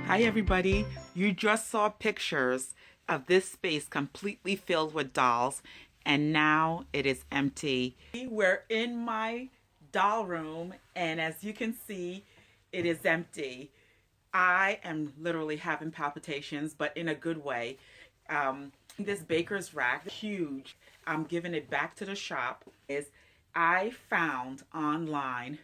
Hi everybody, you just saw pictures of this space completely filled with dolls and now it is empty. We're in my doll room and as you can see it is empty. I am literally having palpitations, but in a good way. This baker's rack, huge. I'm giving it back to the shop. I found online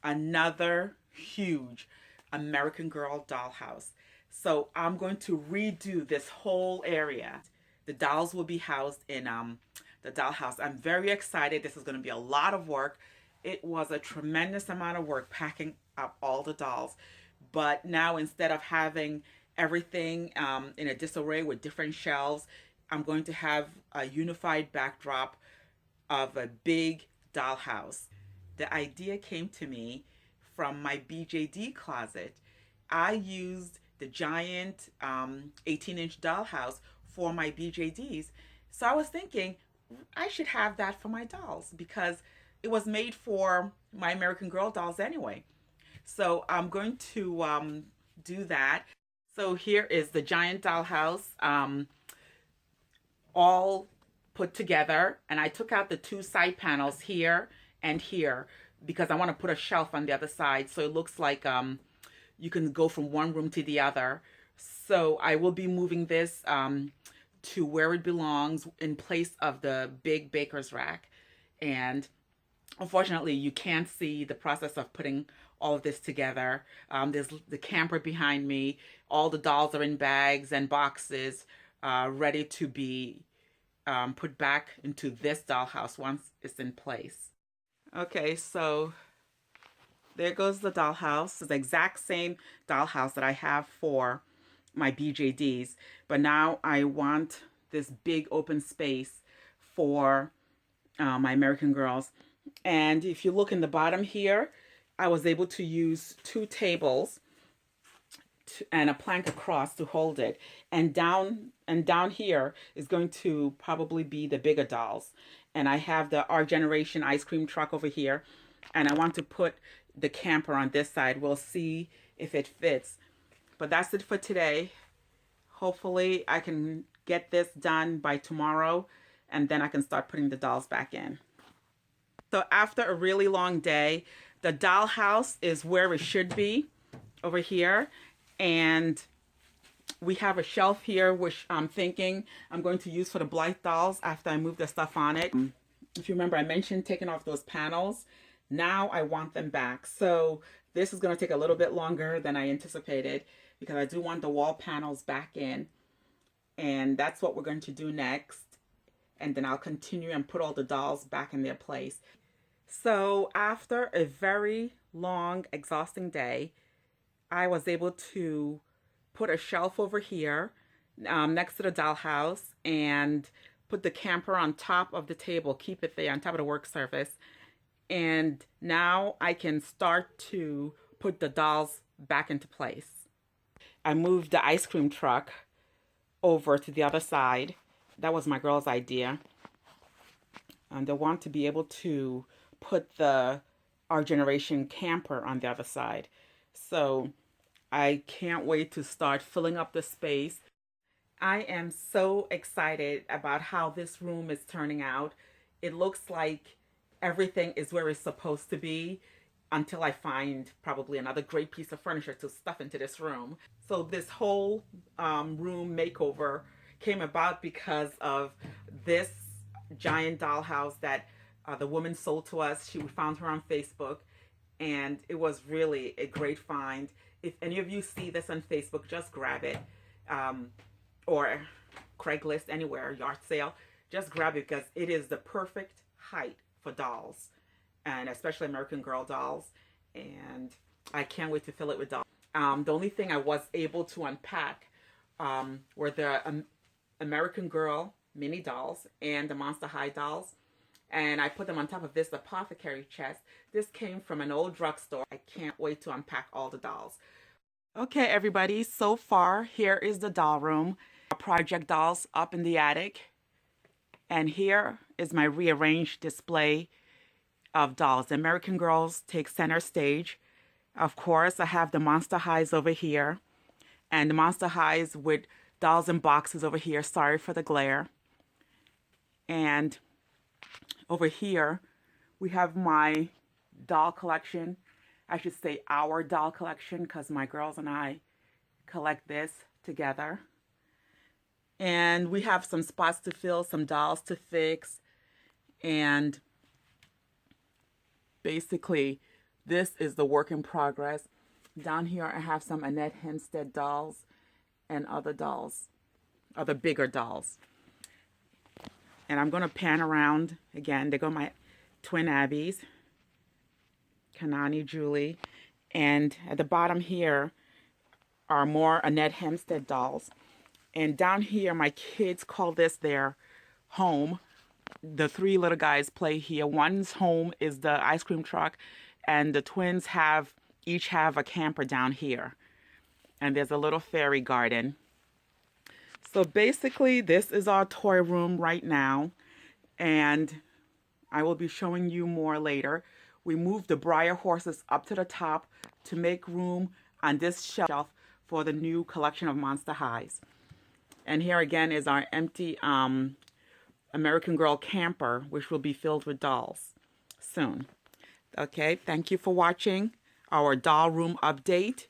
another huge American Girl dollhouse. So I'm going to redo this whole area. The dolls will be housed in the dollhouse. I'm very excited. This is going to be a lot of work. It was a tremendous amount of work packing up all the dolls. But now instead of having everything in a disarray with different shelves, I'm going to have a unified backdrop of a big dollhouse. The idea came to me from my BJD closet. I used the giant 18-inch dollhouse for my BJDs. So I was thinking I should have that for my dolls because it was made for my American Girl dolls anyway. So I'm going to do that. So here is the giant dollhouse all put together, and I took out the two side panels here and here because I want to put a shelf on the other side so it looks like you can go from one room to the other. So I will be moving this to where it belongs in place of the big baker's rack. And unfortunately, you can't see the process of putting all of this together. There's the camper behind me. All the dolls are in bags and boxes ready to be put back into this dollhouse once it's in place. Okay, so there goes the dollhouse. It's the exact same dollhouse that I have for my BJDs, but now I want this big open space for my American Girls. And if you look in the bottom here, I was able to use two tables and a plank across to hold it. And down here is going to probably be the bigger dolls. And I have the Our Generation ice cream truck over here. And I want to put the camper on this side. We'll see if it fits. But that's it for today. Hopefully I can get this done by tomorrow. And then I can start putting the dolls back in. So after a really long day, the dollhouse is where it should be over here. And we have a shelf here, which I'm thinking I'm going to use for the Blythe dolls after I move the stuff on it. If you remember, I mentioned taking off those panels. Now I want them back. So this is going to take a little bit longer than I anticipated because I do want the wall panels back in. And that's what we're going to do next. And then I'll continue and put all the dolls back in their place. So after a very long, exhausting day, I was able to put a shelf over here next to the dollhouse and put the camper on top of the table, keep it there on top of the work surface. And now I can start to put the dolls back into place. I moved the ice cream truck over to the other side. That was my girl's idea. And they want to be able to put the Our Generation camper on the other side. So I can't wait to start filling up the space. I am so excited about how this room is turning out. It looks like everything is where it's supposed to be until I find probably another great piece of furniture to stuff into this room. So this whole room makeover came about because of this giant dollhouse that the woman sold to us. We found her on Facebook, and it was really a great find. If any of you see this on Facebook, just grab it, or Craigslist, anywhere, yard sale, just grab it because it is the perfect height for dolls, and especially American Girl dolls, and I can't wait to fill it with dolls. The only thing I was able to unpack were the American Girl mini dolls and the Monster High dolls. And I put them on top of this apothecary chest. This came from an old drugstore. I can't wait to unpack all the dolls. Okay, everybody, so far, here is the doll room. Project dolls up in the attic. And here is my rearranged display of dolls. The American Girls take center stage. Of course, I have the Monster Highs over here. and the Monster Highs with dolls in boxes over here. Sorry for the glare. And over here, we have my doll collection. I should say our doll collection, because my girls and I collect this together. And we have some spots to fill, some dolls to fix. And basically, this is the work in progress. Down here, I have some Annette Hempstead dolls and other dolls, other bigger dolls. And I'm going to pan around again. They go my twin Abbies, Kanani, Julie. And at the bottom here are more Annette Hempstead dolls. And down here, my kids call this their home. The three little guys play here. One's home is the ice cream truck, and the twins each have a camper down here. And there's a little fairy garden. So basically, this is our toy room right now, and I will be showing you more later. We moved the Breyer horses up to the top to make room on this shelf for the new collection of Monster Highs. And here again is our empty American Girl camper, which will be filled with dolls soon. Okay, thank you for watching our doll room update.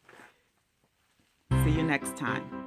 See you next time.